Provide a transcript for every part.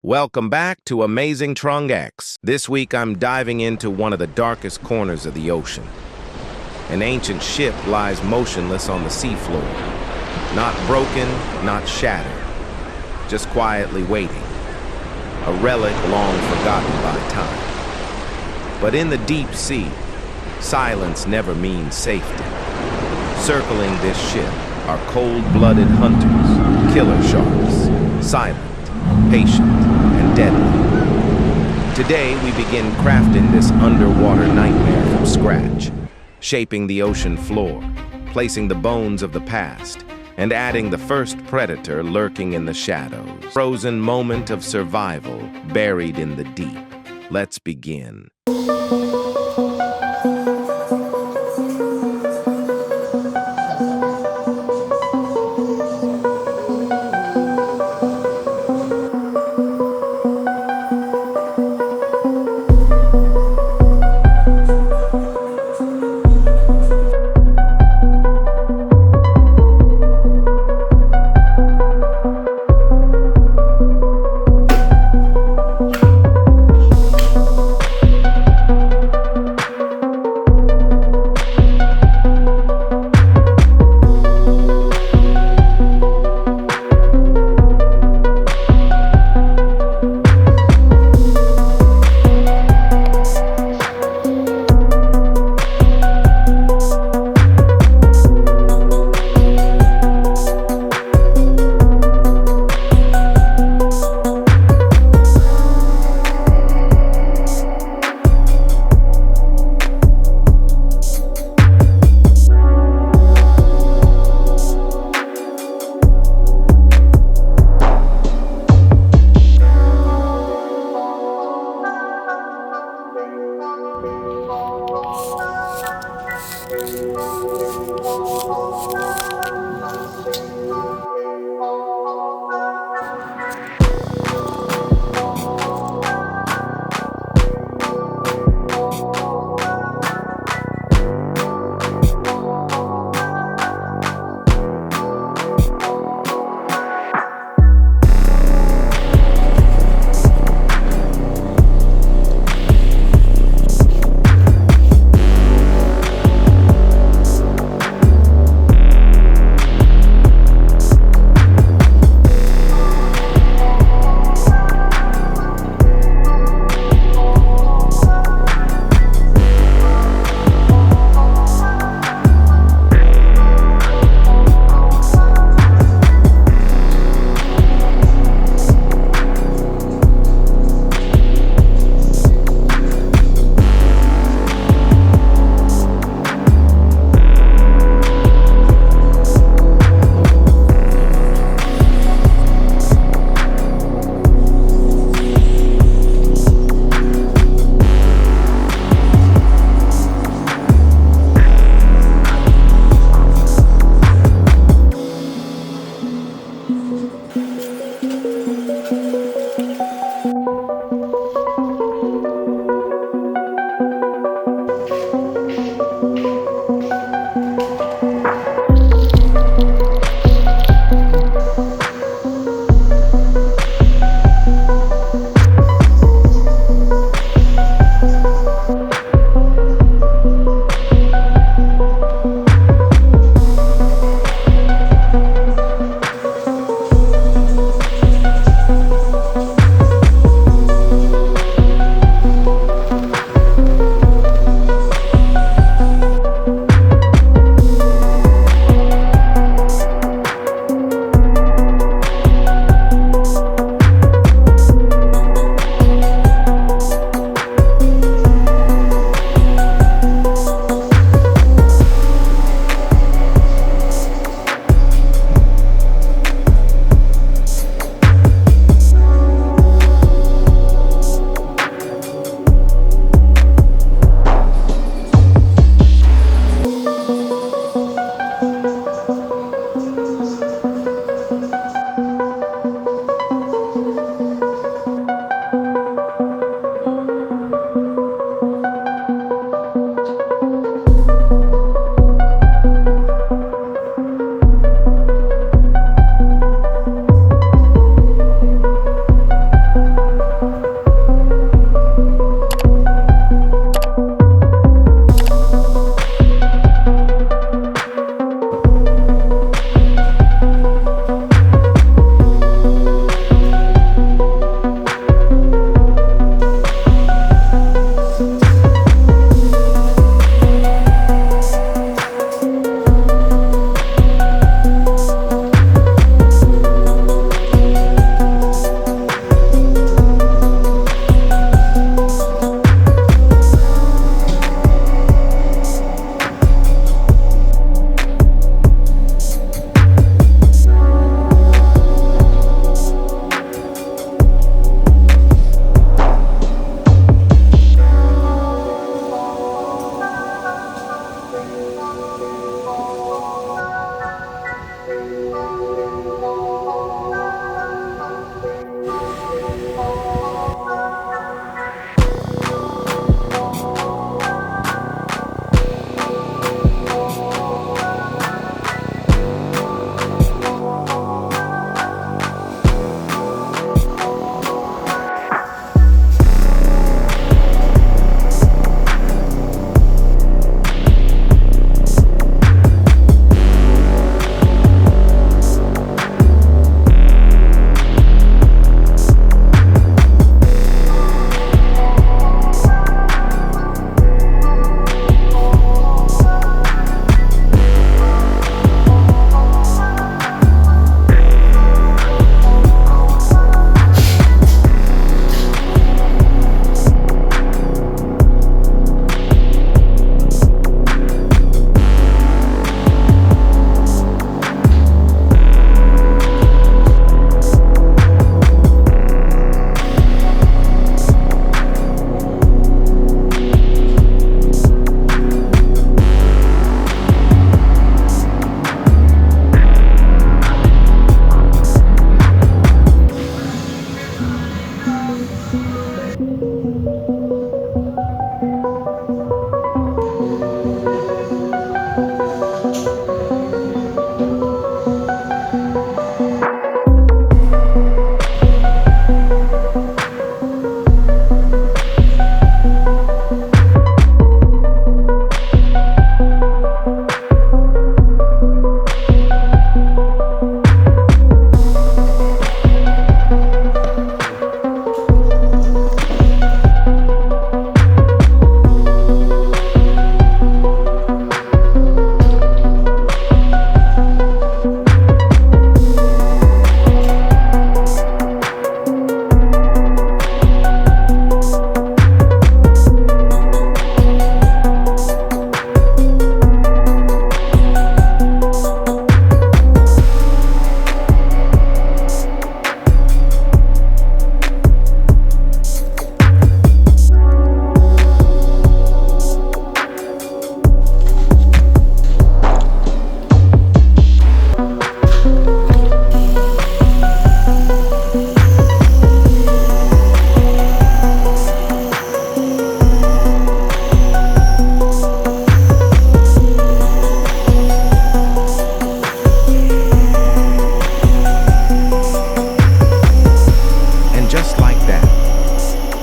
Welcome back to AmazingTrungX. This week I'm diving into one of the darkest corners of the ocean. An ancient ship lies motionless on the seafloor. Not broken, not shattered, just quietly waiting. A relic long forgotten by time. But in the deep sea, silence never means safety. Circling this ship are cold-blooded hunters, killer sharks, silent, patient, and deadly. Today, we begin crafting this underwater nightmare from scratch, shaping the ocean floor, placing the bones of the past, and adding the first predator lurking in the shadows. Frozen moment of survival buried in the deep. Let's begin.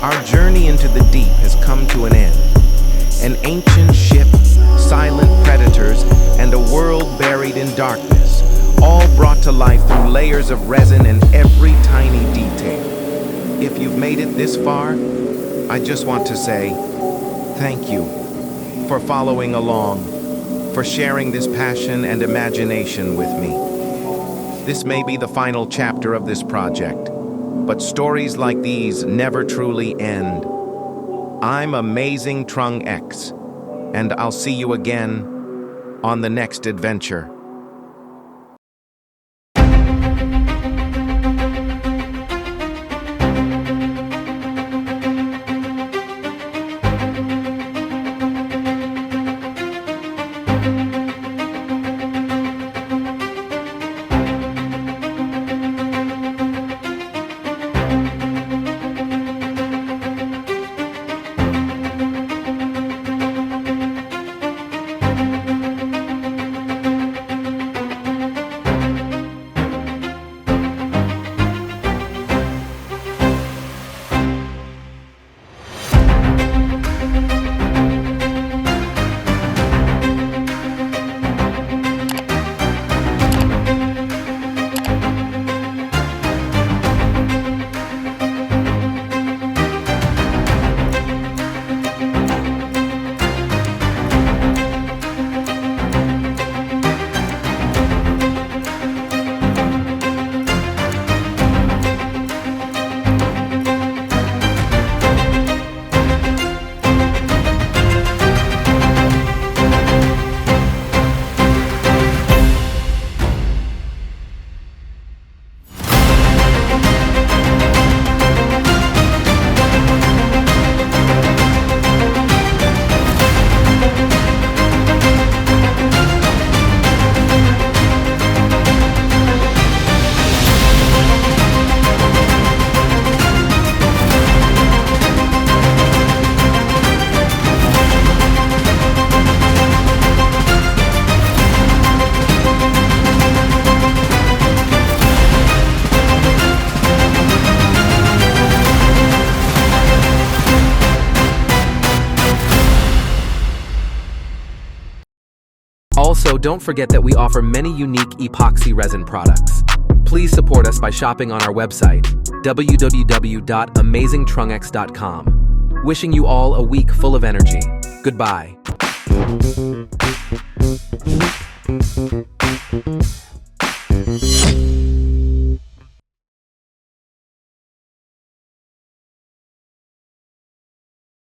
Our journey into the deep has come to an end. An ancient ship, silent predators, and a world buried in darkness, all brought to life through layers of resin and every tiny detail. If you've made it this far, I just want to say thank you for following along, for sharing this passion and imagination with me. This may be the final chapter of this project, but stories like these never truly end. I'm AmazingTrungX, and I'll see you again on the next adventure. Also, don't forget that we offer many unique epoxy resin products. Please support us by shopping on our website, www.amazingtrungx.com. Wishing you all a week full of energy. Goodbye.